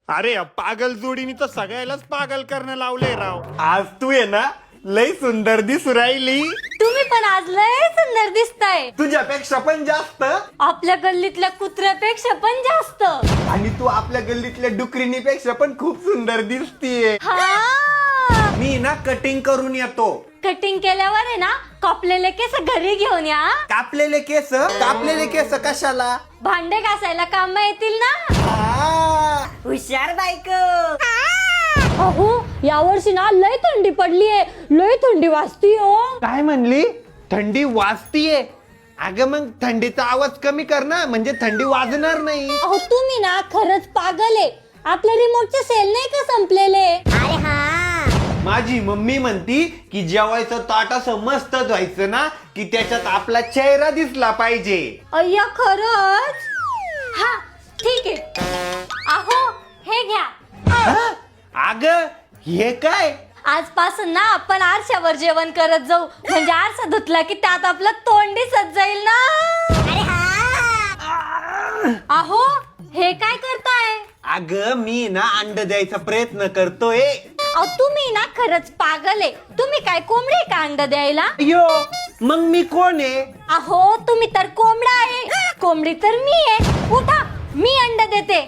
अरे या पागल जोडीने तर सगळ्यालाच पागल करणं लावलंय राव. आज तू आहे ना लय सुंदर दिसू राहिली. तुम्ही पण आज लय सुंदर दिसताय. तुझ्यापेक्षा पण जास्त. आपल्या गल्लीतल्या कुत्र्यापेक्षा पण जास्त. आणि तू आपल्या गल्लीतल्या डुकरीनीपेक्षा पण खूप सुंदर दिसतीये. हा, मी ना कटिंग करून येतो. कटिंग केल्यावर आहे ना कापलेले केस घरी घेऊन या. कापलेले केस कशाला? भांडे घासायला काम येतील ना. हुशार बायको. अहो यावर्षी ना लय थंडी पडलीये, लय थंडी वाजती हो. काय म्हणली? थंडी वाजतीये? अगं मग थंडीचा आवाज कमी कर ना, म्हणजे थंडी वाजणार नाही. अहो तुम्ही ना खरंच पागल आहे. आपल्या रिमोटचे सेल नाही का संपलेले? अरे हा, माझी मम्मी म्हणती की जेवायचं ताट असं मस्त धुवायचं ना की त्याच्यात आपला चेहरा दिसला पाहिजे. अय्या खरंच? हा ठीक आहे. अहो हे घ्या. अगं हे काय? आजपासून ना आपण आरशावर जेवण करत जाऊ, म्हणजे आरसा धुतला की त्यात आपलं तोंड दिसत जाईल ना. अरे हा. अहो हे काय करताय? अगं मी ना अंड द्यायचा प्रयत्न करतोय. अहो तुम्ही ना खरंच पागल आहे. तुम्ही काय कोंबडी का अंड द्यायला? यो मग मी कोण आहे? अहो तुम्ही तर कोंबडा आहे, कोंबडी तर मी आहे. उठा, मी अंड देते.